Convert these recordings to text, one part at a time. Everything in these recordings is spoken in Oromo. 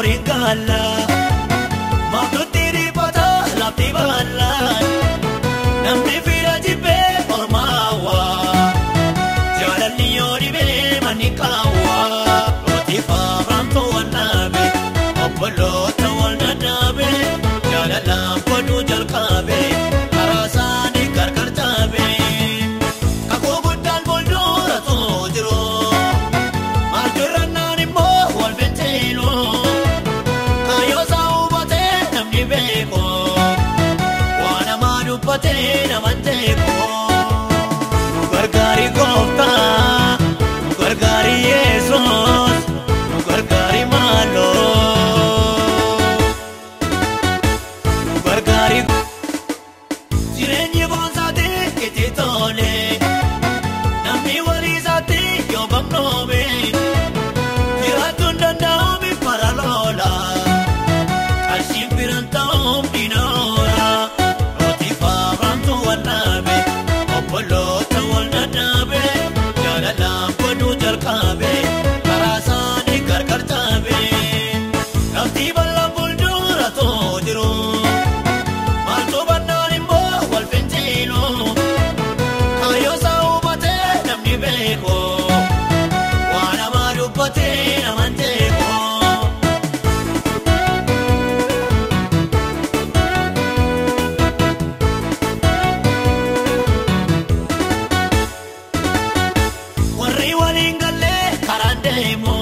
poringala Matutiri pata lapti balan Namni fira jibe ormawa Jalani yori be manikawa Roti fabram to wanabe Oppolo to walnadabe Jalalam padu jalkabe Karasani karkartabe Kako buddal boldora to jiro Marjuranani mo walbentelo Kayo sa ubate namni beko Wana madupate namanteko Gargari gofta Gargari Jesus Gargari malo Gargari Jirenye gonzate kete tole Namni walizate yobam nobe Jiratundandami paralola Kashim pirantam dinora Roti fabram tu wanabe Oppolo tu walnadabe Jalalam padu jalkabe Karasani karkartabe Nafti ballam buldura to jiro Malto bannalimbo walfentino Kayo sa ubate namni beko Wana madupate namanteko Warri walingale karandemo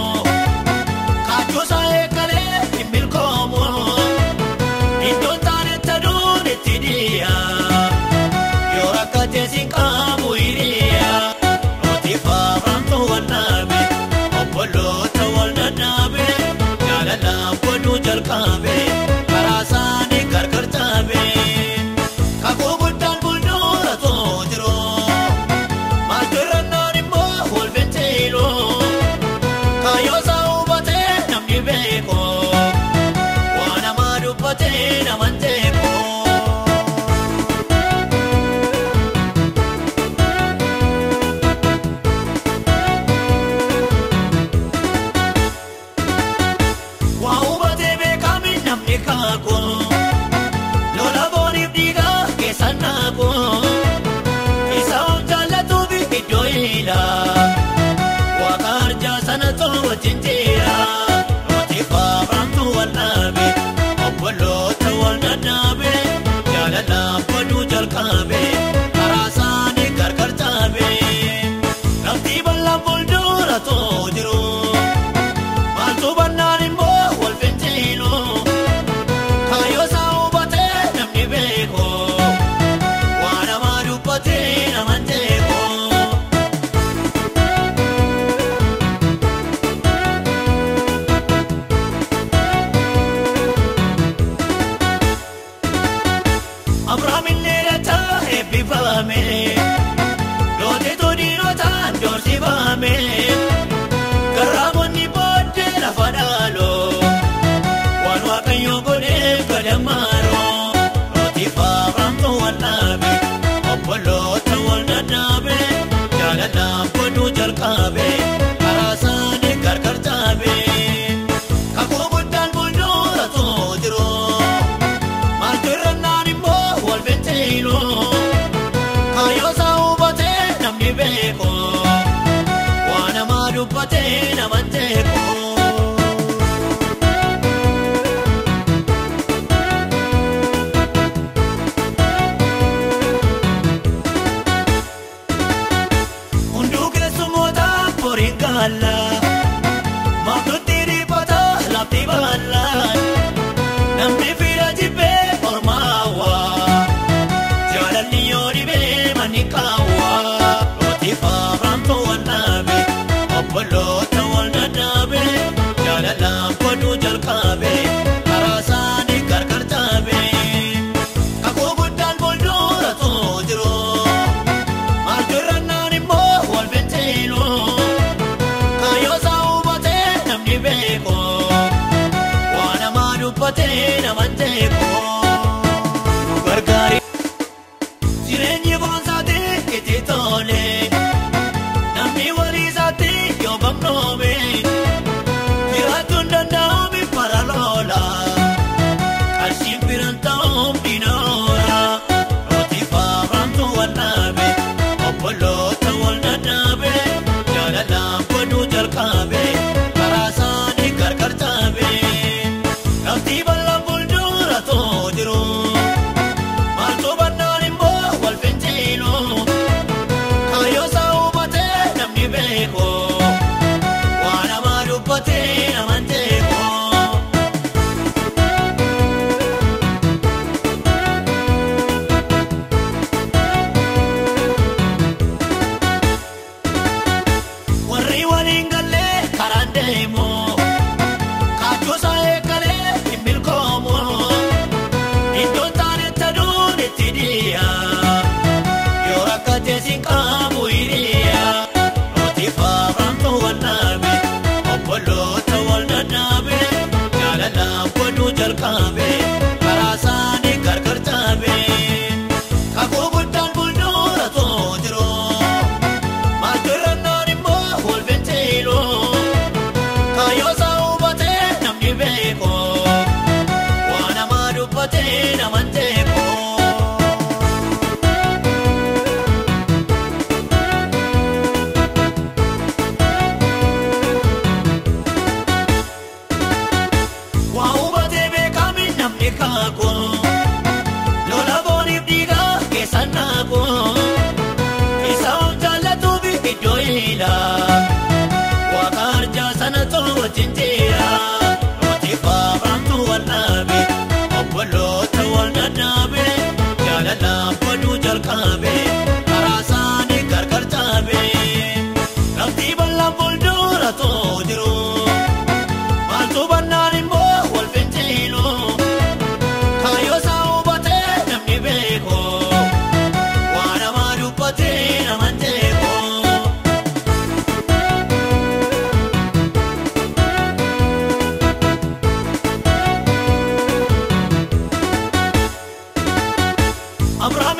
Kacho sa ekale imilkomo Indo tane tadun etidia Yora kate sinkamu iria Roti fabram to wanabe Oppolo to walnadabe Jalalam padu jalkabe Karasani karkartabe Kako buddal buldura to jiro Marjuranani mo walbentelo Kayo sa ubate namni beko Wana madupate namanteko Wa ubate bekami namni kako Lola bonif diga kesanako Isa jalatu bidoila Wakarja sanato wajinjira Roti fabram tu wanabe Oppolo tu walnadabe Jalalam padu jalkabe Karasani karkartabe Nafti ballam buldura to jiro Maltu bannalimbo walfentelo Kayo sa ubate namni beko Wana madupate namanteko Abrahamin lerata ebbifame Lote to dinota dorsifame Garramonni bodde lafadalo Wan waaqayyo godhe gadamaro Roti fabram to wanabe Oppolo to walnadabe Jalalam padu jalkabe Karasani karkartabe Kako buddal buldura to jiro Marjuranani mo walbentelo Kayo sa ubate namni beko Wana madupate namanteko Unduke sumota poringala Matutiri pata lapti balan Namni fira jibe ormawa Jalani yori be manikawa Roti fabram to wanabe Oppolo to walnadabe Jalalam padu jalkabe Karasani karkartabe Kako buddal boldura to jiro Marjuranani mo walbentelo Kayo sa ubate namni beko Wana madupate namanteko Gargari Jirenye gonzate kete tole Namni walizate yobam nobe Jiratundandami paralo dubbatee naman teekoo. Warri waliin galee karaan deemoo kaachoosaa eegalee hin milkoomoo iddoon taanetti aduun itti dhiyaa yoo rakkatee siin qaamu hiriyaa nuti faafamtu wal dhaabe obboloota wal dhadhaabe jaalalaan godhuu jalqabe karaa isaanii gargar taabe kakuu guddaan fuuldura too jiru maaltu irrannaan immoo wal benteeloo kaayoo isaa hubatee namni beekoo waan namaa dubbatee naman teekoo. Waa hubatee beekame namni kaakoo lola booniif dhiigaa keessan naakoo isa of jaallatuufi iddoo hiilaa waaqa arjaa sana too wajjin jiraa nuti faafamtu wal dhaabe obboloota wal dhadhaabe jaalalaan godhuu jalqabe karaa isaanii gargar taabe lafti bal'aan fuuldura too jiru maaltu bannaan immoo wal benteeloo kaayoo isaa hubatee namni beekoo waan namaa dubbatee naman teekoo. Abrahaam